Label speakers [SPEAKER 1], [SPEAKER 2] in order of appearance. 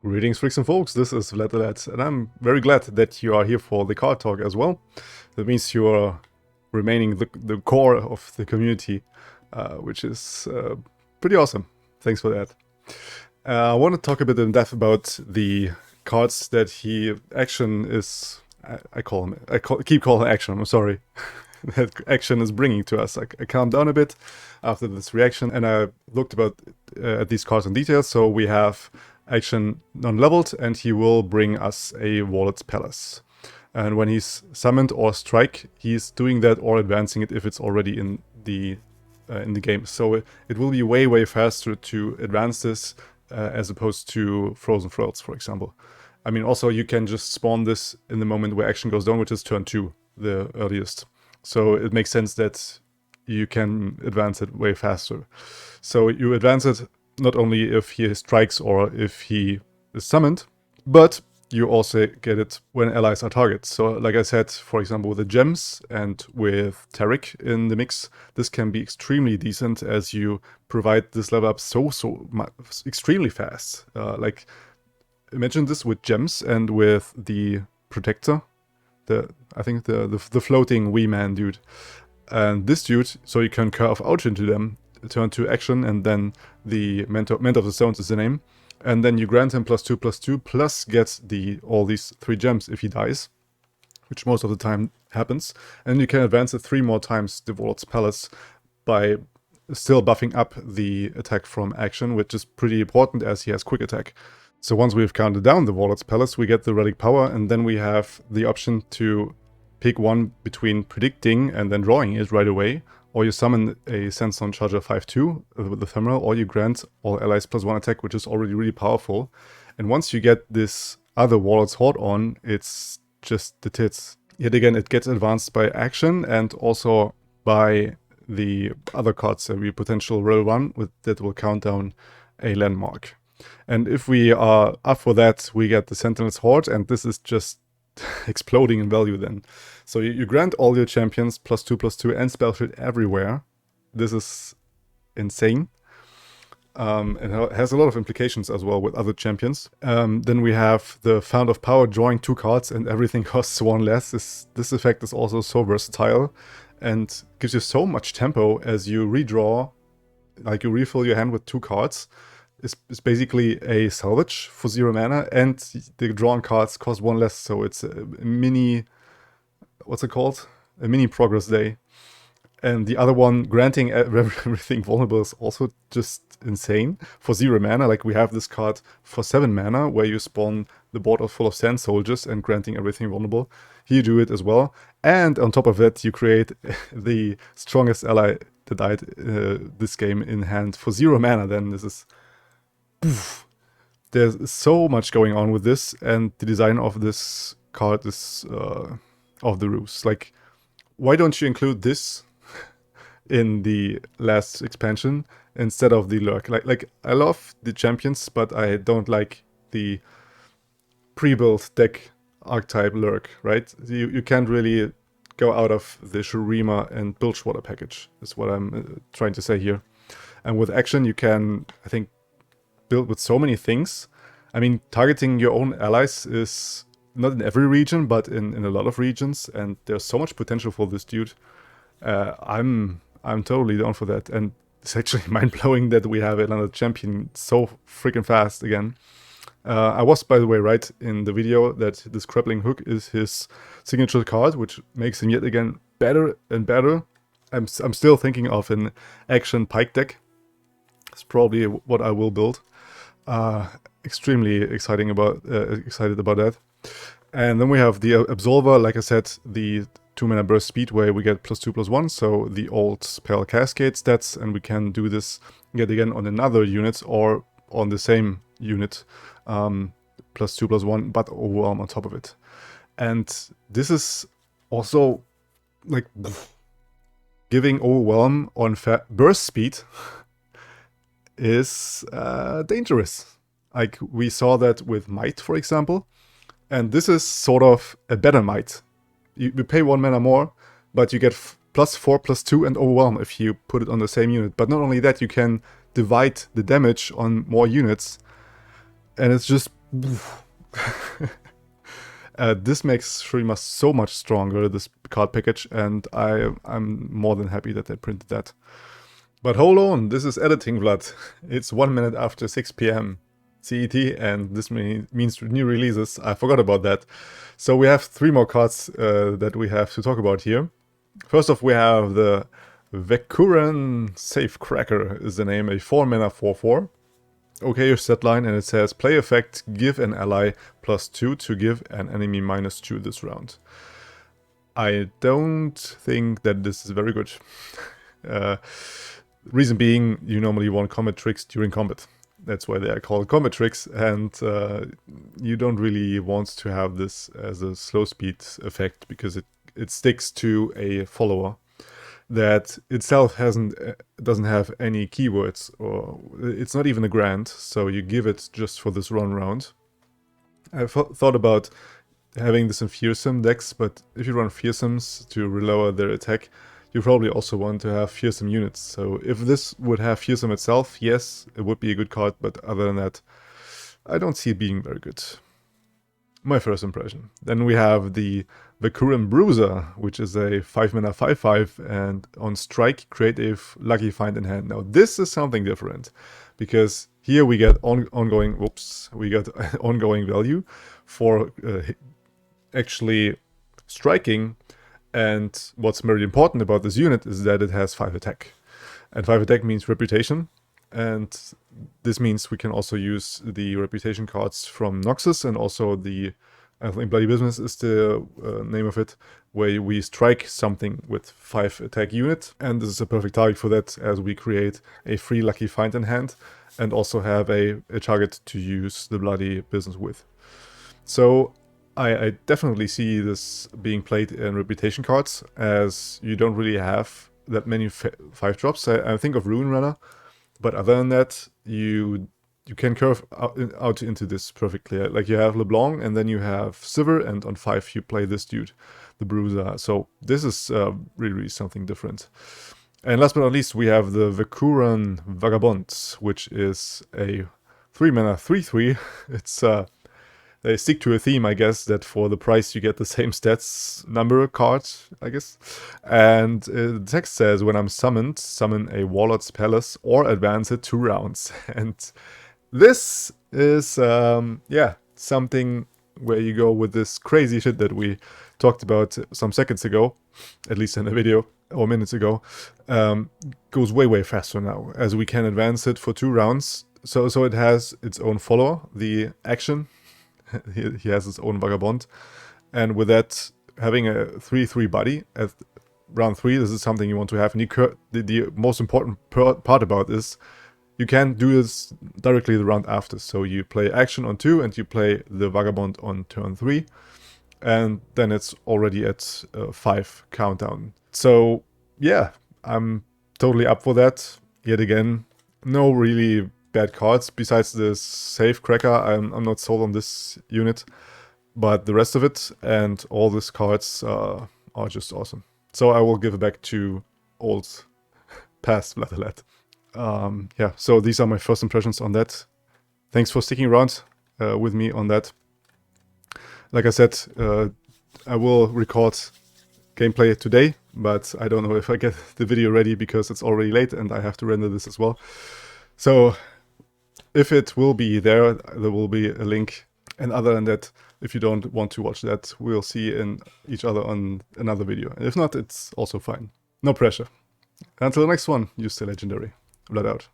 [SPEAKER 1] Greetings, freaks and folks, this is Vlad, and I'm very glad that you are here for the card talk as well. That means you are remaining the core of the community, which is pretty awesome. Thanks for that. I want to talk a bit in depth about the cards that Akshan is... I keep calling Akshan, I'm sorry. That Akshan is bringing to us. I calmed down a bit after this reaction, and I looked at these cards in detail. So we have Akshan non-leveled, and he will bring us a Warlord's Palace. And when he's summoned or strike, he's doing that or advancing it if it's already in the game. So it will be way faster to advance this as opposed to Frozen Throats, for example. I mean, also you can just spawn this in the moment where action goes down, which is turn 2, the earliest. So it makes sense that you can advance it way faster. So you advance it not only if he strikes or if he is summoned, but you also get it when allies are targets. So like I said, for example, with the gems and with Taric in the mix, this can be extremely decent as you provide this level up extremely fast. Like imagine this with gems and with the protector, I think the floating wee man dude, and this dude, so you can curve out into them, turn to action, and then the Mentor of the Stones is the name, and then you grant him +2/+2 plus get all these 3 gems if he dies, which most of the time happens, and you can advance it 3 more times the Warlord's Palace by still buffing up the attack from action, which is pretty important as he has quick attack. So once we've counted down the Warlord's Palace, we get the Relic of Power, and then we have the option to pick one between predicting and then drawing it right away, or you summon a Sentinel Charger 5/2 with the Ephemeral, or you grant all allies +1 attack, which is already really powerful. And once you get this other Warlord's Hoard on, it's just the tits. Yet again, it gets advanced by action and also by the other cards that we potential will run that will count down a landmark. And if we are up for that, we get the Sentinel's Hoard, and this is just exploding in value then. So you grant all your champions +2/+2 and spell shield everywhere. This is insane. It has a lot of implications as well with other champions. Then we have the Fount of Power, drawing 2 cards and everything costs 1 less. This effect is also so versatile and gives you so much tempo as you redraw, like you refill your hand with 2 cards. It's basically a salvage for 0 mana, and the drawn cards cost 1 less, so it's a mini... what's it called? A mini progress day. And the other one, granting everything vulnerable, is also just insane. For 0 mana, like we have this card for 7 mana, where you spawn the board full of sand soldiers and granting everything vulnerable. Here you do it as well. And on top of that, you create the strongest ally that died this game in hand for 0 mana. Then this is... poof. There's so much going on with this, and the design of this card is of the roost. Like, why don't you include this in the last expansion instead of the lurk? Like I love the champions, but I don't like the pre-built deck archetype lurk, right? You can't really go out of the Shurima and Bilgewater package, is what I'm trying to say here. And with action, you can, I think, build with so many things. I mean, targeting your own allies is not in every region, but in a lot of regions, and there's so much potential for this dude. I'm totally down for that, and it's actually mind-blowing that we have another champion so freaking fast again. I was, by the way, right in the video that this Crippling Hook is his signature card, which makes him yet again better and better. I'm still thinking of an action Pike deck. It's probably what I will build. Extremely excited about that. And then we have the Absolver, like I said, the 2-mana burst speed where we get +2/+1, so the old Spell Cascade stats, and we can do this yet again on another unit or on the same unit, +2/+1, but Overwhelm on top of it. And this is also like giving Overwhelm on burst speed is dangerous. Like we saw that with Might, for example, and this is sort of a better Might. You pay 1 mana more, but you get +4/+2 and Overwhelm if you put it on the same unit. But not only that, you can divide the damage on more units, and it's just This makes Shurima so much stronger, this card package, and I'm more than happy that they printed that. But hold on, this is editing, Vlad. It's 1 minute after 6 p.m. CET, and this means new releases. I forgot about that. So we have 3 more cards that we have to talk about here. First off, we have the Vekauran Safecracker is the name, a 4 mana 4/4. Okay, your set line, and it says play effect, give an ally +2 to give an enemy -2 this round. I don't think that this is very good. Reason being, you normally want combat tricks during combat. That's why they are called combat tricks, and you don't really want to have this as a slow speed effect because it sticks to a follower that itself doesn't have any keywords, or it's not even a grant, so you give it just for this run round. I thought about having this in fearsome decks, but if you run fearsomes to relower their attack, you probably also want to have fearsome units. So if this would have fearsome itself, yes, it would be a good card, but other than that, I don't see it being very good. My first impression. Then we have the Vekauran Bruiser, which is a 5 mana 5/5, and on strike, create a lucky find in hand. Now this is something different, because here we get ongoing value for actually striking, and what's very important about this unit is that it has 5 attack. And 5 attack means reputation, and this means we can also use the reputation cards from Noxus, and also the, I think Bloody Business is the name of it, where we strike something with 5 attack unit, and this is a perfect target for that, as we create a free lucky find in hand, and also have a target to use the Bloody Business with. So I definitely see this being played in reputation cards, as you don't really have that many 5-drops. I think of Ruinetera, but other than that, you can curve out into this perfectly. Like you have LeBlanc, and then you have Sivir, and on 5 you play this dude, the Bruiser. So this is really something different. And last but not least, we have the Vekauran Vagabond, which is a 3 mana 3/3. It's they stick to a theme, I guess, that for the price you get the same stats number card, I guess. And the text says, when I'm summoned, summon a Warlord's Palace or advance it 2 rounds. And this is, yeah, something where you go with this crazy shit that we talked about some seconds ago, at least in a video, or minutes ago, goes way faster now, as we can advance it for 2 rounds. So it has its own follower, the action. He has his own Vagabond, and with that, having a 3/3 body at round 3, this is something you want to have. And the most important part about this, you can do this directly the round after. So you play action on 2, and you play the Vagabond on turn 3, and then it's already at 5 countdown. So yeah, I'm totally up for that. Yet again, no really bad cards. Besides the Safecracker, I'm not sold on this unit, but the rest of it and all these cards are just awesome. So I will give it back to old past Vladalat. Yeah, so these are my first impressions on that. Thanks for sticking around with me on that. Like I said, I will record gameplay today, but I don't know if I get the video ready because it's already late and I have to render this as well. So if it will be there will be a link. And other than that, if you don't want to watch that, we'll see each other on another video. And if not, it's also fine. No pressure. Until the next one, you stay legendary. Blood out.